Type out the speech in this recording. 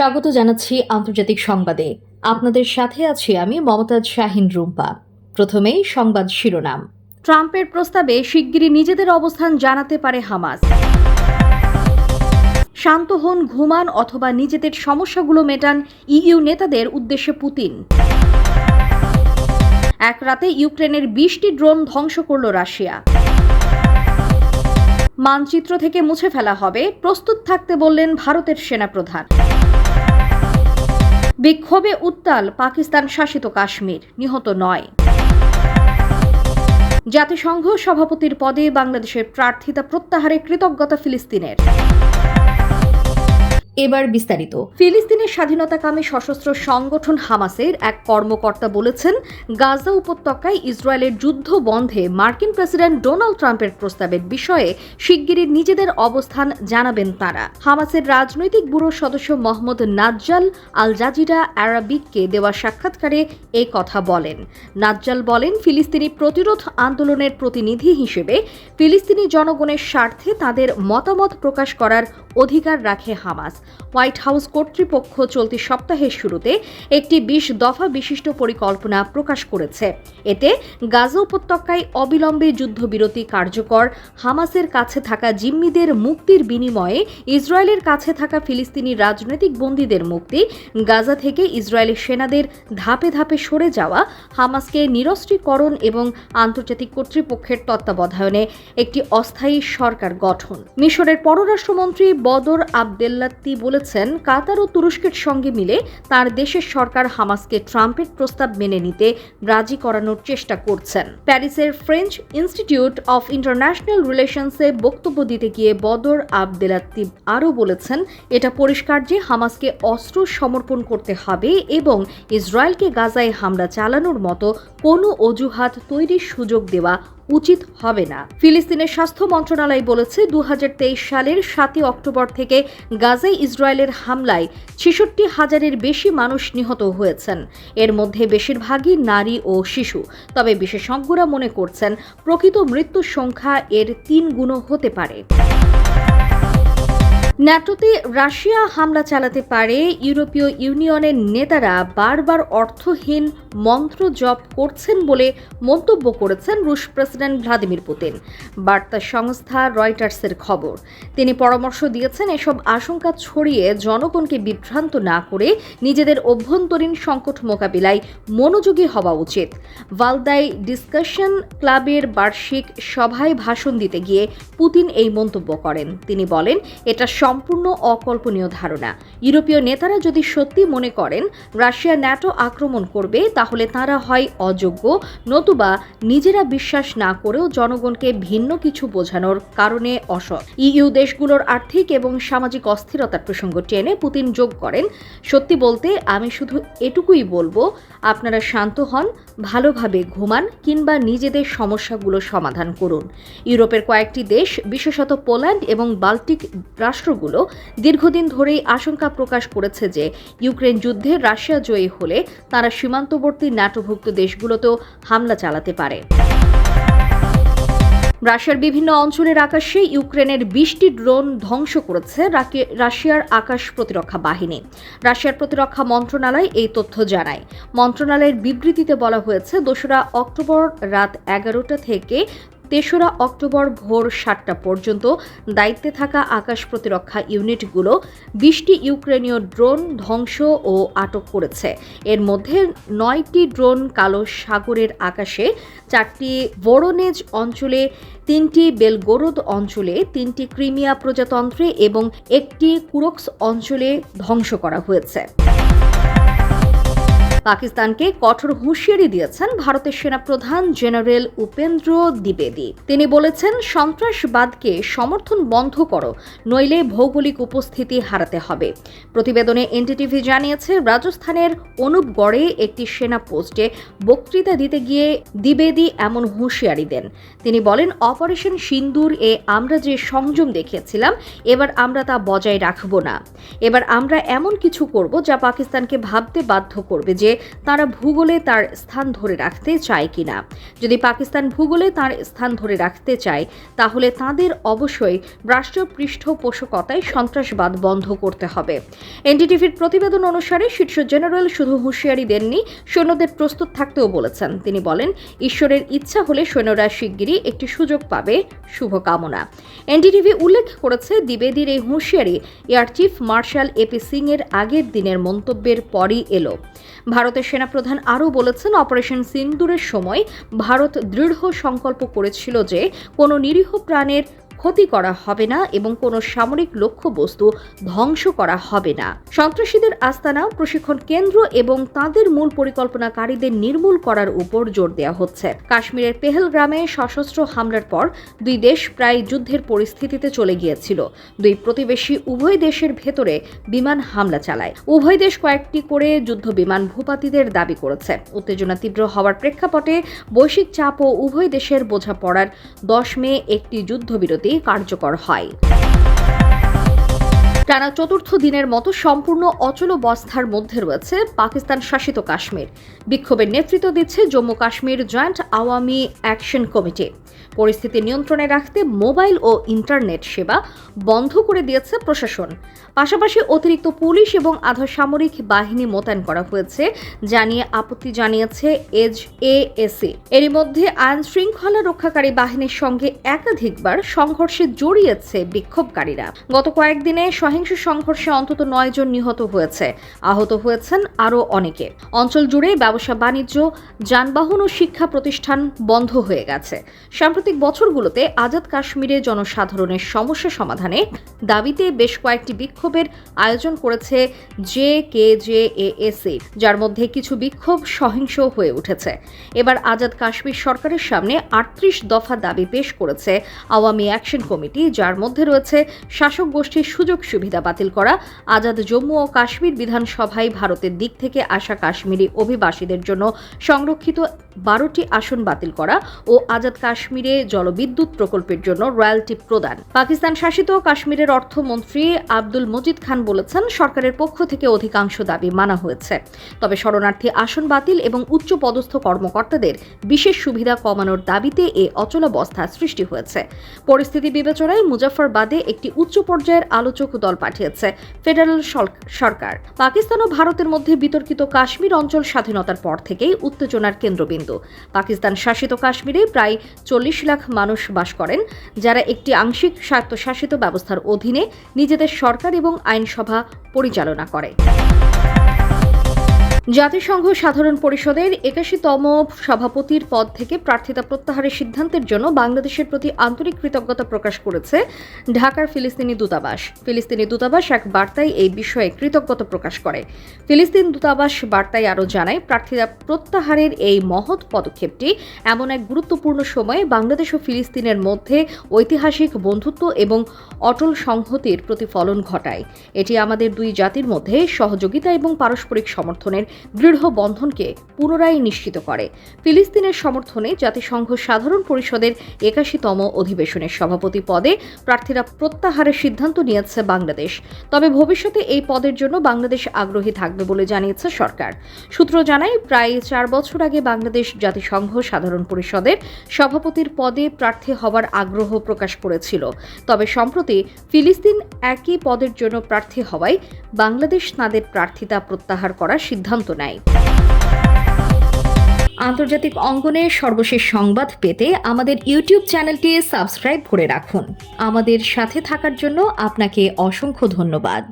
স্বাগত জানাচ্ছি আন্তর্জাতিক সংবাদে। আপনাদের সাথে আছি আমি মমতাজ শাহিন রুম্পা। প্রথমেই সংবাদ শিরোনাম। ট্রাম্পের প্রস্তাবে শিগগিরই নিজেদের অবস্থান জানাতে পারে হামাস। শান্ত হন, ঘুমান অথবা নিজেদের সমস্যাগুলো মেটান, ইইউ নেতাদের উদ্দেশ্যে পুতিন। এক রাতে ইউক্রেনের 20টি ড্রোন ধ্বংস করল রাশিয়া। মানচিত্র থেকে মুছে ফেলা হবে, প্রস্তুত থাকতে বললেন ভারতের সেনাপ্রধান। বিক্ষোভে উত্তাল পাকিস্তান শাসিত কাশ্মীর, নিহত 9। জাতিসংঘ সভাপতির পদে বাংলাদেশের প্রার্থিতা প্রত্যাহারে কৃতজ্ঞতা ফিলিস্তিনের। এবার বিস্তারিত। ফিলিস্তিনের স্বাধীনতাকামী সশস্ত্র সংগঠন হামাসের এক কর্মকর্তা বলেছেন, গাজা উপত্যকায় ইসরায়েলের যুদ্ধ বন্ধে মার্কিন প্রেসিডেন্ট ডোনাল্ড ট্রাম্পের প্রস্তাবের বিষয়ে শিগগিরই নিজেদের অবস্থান জানাবেন তারা। হামাসের রাজনৈতিক ব্যুরোর সদস্য মোহাম্মদ নাজ্জাল আল জাজিরা আরাবিককে দেওয়া সাক্ষাৎকারে এই কথা বলেন। নাজ্জাল বলেন, ফিলিস্তিনি প্রতিরোধ আন্দোলনের প্রতিনিধি হিসেবে ফিলিস্তিনি জনগণের স্বার্থে তাদের মতামত প্রকাশ করার অধিকার রাখে হামাস। হোয়াইট হাউস কর্তৃপক্ষ চলতি সপ্তাহের শুরুতে একটি 20 দফা বিশিষ্ট পরিকল্পনা প্রকাশ করেছে। এতে গাজা উপত্যকায় অবিলম্বে যুদ্ধবিরতি কার্যকর, হামাসের কাছে থাকা জিম্মিদের মুক্তির বিনিময়ে ইসরায়েলের কাছে থাকা ফিলিস্তিনি রাজনৈতিক বন্দীদের মুক্তি, গাজা থেকে ইসরায়েলি সেনাদের ধাপে ধাপে সরে যাওয়া, হামাসকে নিরস্ত্রীকরণ এবং আন্তর্জাতিক কর্তৃপক্ষের তত্ত্বাবধানে একটি অস্থায়ী সরকার গঠন। মিশরের পররাষ্ট্রমন্ত্রী বদর আবদেল্লাতি বলেছেন, কাতার ও তুরস্কের সঙ্গে মিলে তার দেশের সরকার হামাসকে ট্রাম্পের প্রস্তাব মেনে নিতে রাজি করানোর চেষ্টা করছেন। প্যারিসের ফ্রেঞ্চ ইনস্টিটিউট অফ ইন্টারন্যাশনাল রিলেশনসে বক্তব্য দিতে গিয়ে বদর আবদেল্লাতি আরও বলেছেন, এটা পরিষ্কার যে হামাসকে অস্ত্র সমর্পণ করতে হবে এবং ইসরায়েলকে গাজায় হামলা চালানোর মতো কোনো অজুহাত তৈরির সুযোগ দেওয়া উচিত হবে না। ফিলিস্তিনের স্বাস্থ্য মন্ত্রণালয় বলেছে, 2023 সালের 7 অক্টোবর থেকে গাজায় ইসরায়েলের হামলায় 66,000-এর বেশি মানুষ নিহত হয়েছেন। এর মধ্যে বেশিরভাগই নারী ও শিশু। তবে বিশেষজ্ঞরা মনে করছেন, প্রকৃত মৃত্যুর সংখ্যা এর 3 গুণও হতে পারে। ন্যাটোতে রাশিয়া হামলা চালাতে পারে। ইউরোপীয় ইউনিয়নের নেতারা বারবার অর্থহীন মন্ত্র জপ করছেন বলে মন্তব্য করেছেন রুশ প্রেসিডেন্ট ভ্লাদিমির পুতিন। বার্তা সংস্থা রয়টার্সের খবর। তিনি পরামর্শ দিয়েছেন, এসব আশঙ্কা ছড়িয়ে জনগণকে বিভ্রান্ত না করে নিজেদের অভ্যন্তরীণ সংকট মোকাবিলায় মনোযোগী হওয়া উচিত। ভালদাই ডিসকাশন ক্লাবের বার্ষিক সভায় ভাষণ দিতে গিয়ে পুতিন এই মন্তব্য করেন। তিনি বলেন, এটা সম্পূর্ণ অকল্পনীয় ধারণা। ইউরোপীয় নেতারা যদি সত্যি মনে করেন রাশিয়া ন্যাটো আক্রমণ করবে, তাহলে তারা হয় অযোগ্য, নতুবা নিজেরা বিশ্বাস না করেও জনগণকে ভিন্ন কিছু বোঝানোর কারণে অসৎ। ইইউ দেশগুলোর আর্থিক এবং সামাজিক অস্থিরতার প্রসঙ্গ টেনে পুতিন যোগ করেন, সত্যি বলতে আমি শুধু এটুকুই বলবো, আপনারা শান্ত হন, ভালোভাবে ঘুমান কিংবা নিজেদের সমস্যাগুলো সমাধান করুন। ইউরোপের কয়েকটি দেশ, বিশেষত পোল্যান্ড এবং বাল্টিক রাষ্ট্রগুলো দীর্ঘদিন ধরেই আশঙ্কা প্রকাশ করেছে যে ইউক্রেন যুদ্ধে রাশিয়া জয়ী হলে তারা সীমান্তবর্তী ন্যাটোভুক্ত দেশগুলোতেও হামলা চালাতে পারে। রাশিয়ার বিভিন্ন অঞ্চলের আকাশে ইউক্রেনের 20টি ড্রোন ধ্বংস করেছে রাশিয়ার আকাশ প্রতিরক্ষা বাহিনী। রাশিয়ার প্রতিরক্ষা মন্ত্রণালয় এই তথ্য জানায়। মন্ত্রণালয়ের বিবৃতিতে বলা হয়েছে, 2রা অক্টোবর রাত 11টা থেকে 3রা অক্টোবর ভোর 7টা পর্যন্ত দায়িত্বে থাকা আকাশ প্রতিরক্ষা ইউনিটগুলো 20টি ইউক্রেনীয় ড্রোন ধ্বংস ও আটক করেছে। এর মধ্যে 9টি ড্রোন কালো সাগরের আকাশে, 4টি ভোরোনেজ অঞ্চলে, 3টি বেলগোরোদ অঞ্চলে, 3টি ক্রিমিয়া প্রজাতন্ত্রে এবং 1টি কুরস্ক অঞ্চলে ধ্বংস করা হয়েছে। পাকিস্তানকে কঠোর হুঁশিয়ারি দিয়েছেন ভারতের সেনাপ্রধান জেনারেল উপেন্দ্র দ্বিবেদী। তিনি বলেছেন, সন্ত্রাসবাদকে সমর্থন বন্ধ করো, নইলে ভৌগোলিক উপস্থিতি হারাতে হবে। প্রতিবেদনে এনডিটিভি জানিয়েছে, রাজস্থানের অনুপগড়ে একটি সেনা পোস্টে বক্তৃতা দিতে গিয়ে দ্বিবেদী এমন হুঁশিয়ারি দেন। তিনি বলেন, অপারেশন সিন্দুর এ আমরা যে সংযম দেখিয়েছিলাম, এবার আমরা তা বজায় রাখব না। এবার আমরা এমন কিছু করব যা পাকিস্তানকে ভাবতে বাধ্য করবে যে তারা ভূগোলে তার স্থান ধরে রাখতে চায় কিনা। যদি পাকিস্তান ভূগোলে তার স্থান ধরে রাখতে চায় তাহলে তাদের অবশ্যই রাষ্ট্রীয় পৃষ্ঠপোষকতায় সন্ত্রাসবাদ বন্ধ করতে হবে। এনডিটিভির প্রতিবেদন অনুসারে শীর্ষ জেনারেল শুধু হুঁশিয়ারি দেননি, সৈন্যদের প্রস্তুত থাকতেও বলেছেন। তিনি বলেন, ঈশ্বরের ইচ্ছা হলে সৈন্যরা শিগগিরই একটি সুযোগ পাবে। শুভকামনা। এনডিটিভি উল্লেখ করেছে, দ্বিবেদীর এই হুঁশিয়ারি air chief marshal AP Singh এর আগের দিনের মন্তব্যের পরই এলো। ভারতের সেনাপ্রধান আরও বলেছেন, অপারেশন সিন্দুরের সময় ভারত দৃঢ় সংকল্প করেছিল যে কোনো নিরীহ প্রাণের ক্ষতি করা হবে না এবং কোনো সামরিক লক্ষ্যবস্তু ধ্বংস করা হবে না। সন্ত্রাসীদের আস্তানা, প্রশিক্ষণ কেন্দ্র এবং তাদের মূল পরিকল্পনাকারীদের নির্মূল করার উপর জোর দেওয়া হচ্ছে। কাশ্মীরের পেহেলগ্রামে সশস্ত্র হামলার পর দুই দেশ প্রায় যুদ্ধের পরিস্থিতিতে চলে গিয়েছিল। দুই প্রতিবেশী উভয় দেশের ভেতরে বিমান হামলা চালায়। উভয় দেশ কয়েকটি করে যুদ্ধ বিমান ভূপাতিদের দাবি করেছে। উত্তেজনা তীব্র হওয়ার প্রেক্ষাপটে বৈশ্বিক চাপ ও উভয় দেশের বোঝাপড়ার 10 মে একটি যুদ্ধবিরতি কার্যকর হয়। টানা চতুর্থ দিনের মতো সম্পূর্ণ অচলাবস্থার মধ্যে রয়েছে পাকিস্তান শাসিত কাশ্মীর। বিক্ষোভের নেতৃত্ব দিচ্ছে Jammu Kashmir joint Awami action committee. পরিস্থিতি নিয়ন্ত্রণে রাখতে মোবাইল ও ইন্টারনেট সেবা বন্ধ করে দিয়েছে প্রশাসন। পাশাপাশি অতিরিক্ত পুলিশ এবং আধা সামরিক বাহিনী মোতায়েন করা হয়েছে জানিয়ে আপত্তি জানিয়েছে এজএএসি। এরই মধ্যে আইন শৃঙ্খলা রক্ষাকারী বাহিনীর সঙ্গে একাধিকবার সংঘর্ষে জড়িয়েছে বিক্ষোভকারীরা। গত কয়েকদিনে সহিংস সংঘর্ষে অন্তত 9 জন নিহত হয়েছে, আহত হয়েছেন আরও অনেকে। অঞ্চল জুড়ে ব্যবসা বাণিজ্য, যানবাহন ও শিক্ষা প্রতিষ্ঠান বন্ধ হয়ে গেছে। সাম্প্রতিক বছরগুলোতে আজাদ কাশ্মীরে জনসাধারণের সমস্যা সমাধানে দাবিতে বেশ কয়েকটি বিক্ষোভের আয়োজন করেছে জেকেজেএসি, যার মধ্যে কিছু বিক্ষোভ সহিংস হয়ে উঠেছে। এবার আজাদ কাশ্মীর সরকারের সামনে 38 দফা দাবি পেশ করেছে আওয়ামী অ্যাকশন কমিটি, যার মধ্যে রয়েছে শাসক গোষ্ঠীর সুযোগ সুবিধা বাতিল করা, আজাদ জম্মু ও কাশ্মীর বিধানসভায় ভারতের দিক থেকে আসা কাশ্মীরি অভিবাসীদের জন্য সংরক্ষিত 12টি আসন বাতিল করা ও আজাদ কাশ্মীরে জলবিদ্যুৎ প্রকল্পের জন্য রয়্যালটি প্রদান। পাকিস্তান শাসিত কাশ্মীরের অর্থমন্ত্রী আব্দুল মজিদ খান বলেছেন, সরকারের পক্ষ থেকে অধিকাংশ দাবি মানা হয়েছে, তবে শরণার্থী আসন বাতিল এবং উচ্চ পদস্থ কর্মকর্তাদের বিশেষ সুবিধা কমানোর দাবিতে এ অচলাবস্থা সৃষ্টি হয়েছে। পরিস্থিতি বিবেচনায় মুজাফফরবাদে একটি উচ্চ পর্যায়ের আলোচক দল পাঠিয়েছে ফেডারেল সরকার। পাকিস্তান ও ভারতের মধ্যে বিতর্কিত কাশ্মীর অঞ্চল স্বাধীনতার পর থেকেই উত্তেজনার কেন্দ্রবিন্দু। পাকিস্তান শাসিত কাশ্মীরে প্রায় 40 লাখ মানুষ বাস করেন, যারা একটি আংশিক স্বায়ত্তশাসিত ব্যবস্থার অধীনে নিজেদের সরকার এবং আইনসভা পরিচালনা করে। জাতিসংঘ সাধারণ পরিষদের 81তম সভাপতির পদ থেকে প্রার্থিতা প্রত্যাহারের সিদ্ধান্তের জন্য বাংলাদেশের প্রতি আন্তরিক কৃতজ্ঞতা প্রকাশ করেছে ঢাকার ফিলিস্তিনি দূতাবাস। ফিলিস্তিনি দূতাবাস এক বার্তায় এই বিষয়ে কৃতজ্ঞতা প্রকাশ করে। ফিলিস্তিন দূতাবাস বার্তায় আরও জানায়, প্রার্থিতা প্রত্যাহারের এই মহৎ পদক্ষেপটি এমন এক গুরুত্বপূর্ণ সময়ে বাংলাদেশ ও ফিলিস্তিনের মধ্যে ঐতিহাসিক বন্ধুত্ব এবং অটল সংহতির প্রতিফলন ঘটায়। এটি আমাদের দুই জাতির মধ্যে সহযোগিতা এবং পারস্পরিক সমর্থনের দৃঢ় বন্ধনকে পুনরায় নিশ্চিত করে। ফিলিস্তিনের সমর্থনে জাতিসংঘ সাধারণ পরিষদের 81তম অধিবেশনের সভাপতি পদে প্রার্থীরা প্রত্যাহারের সিদ্ধান্ত নিয়েছে বাংলাদেশ। তবে ভবিষ্যতে এই পদের জন্য বাংলাদেশ আগ্রহী থাকবে বলে জানিয়েছে সরকার। সূত্র জানায়, প্রায় 4 বছর আগে বাংলাদেশ জাতিসংঘ সাধারণ পরিষদের সভাপতির পদে প্রার্থী হওয়ার আগ্রহ প্রকাশ করেছিল। তবে সম্প্রতি ফিলিস্তিন একই পদের জন্য প্রার্থী হওয়ায় বাংলাদেশ তাদের প্রার্থিতা প্রত্যাহার করার সিদ্ধান্ত নেয়। আন্তর্জাতিক অঙ্গনে সর্বশেষ সংবাদ পেতে আমাদের ইউটিউব চ্যানেলটি সাবস্ক্রাইব করে রাখুন। আমাদের সাথে থাকার জন্য আপনাকে অসংখ্য ধন্যবাদ।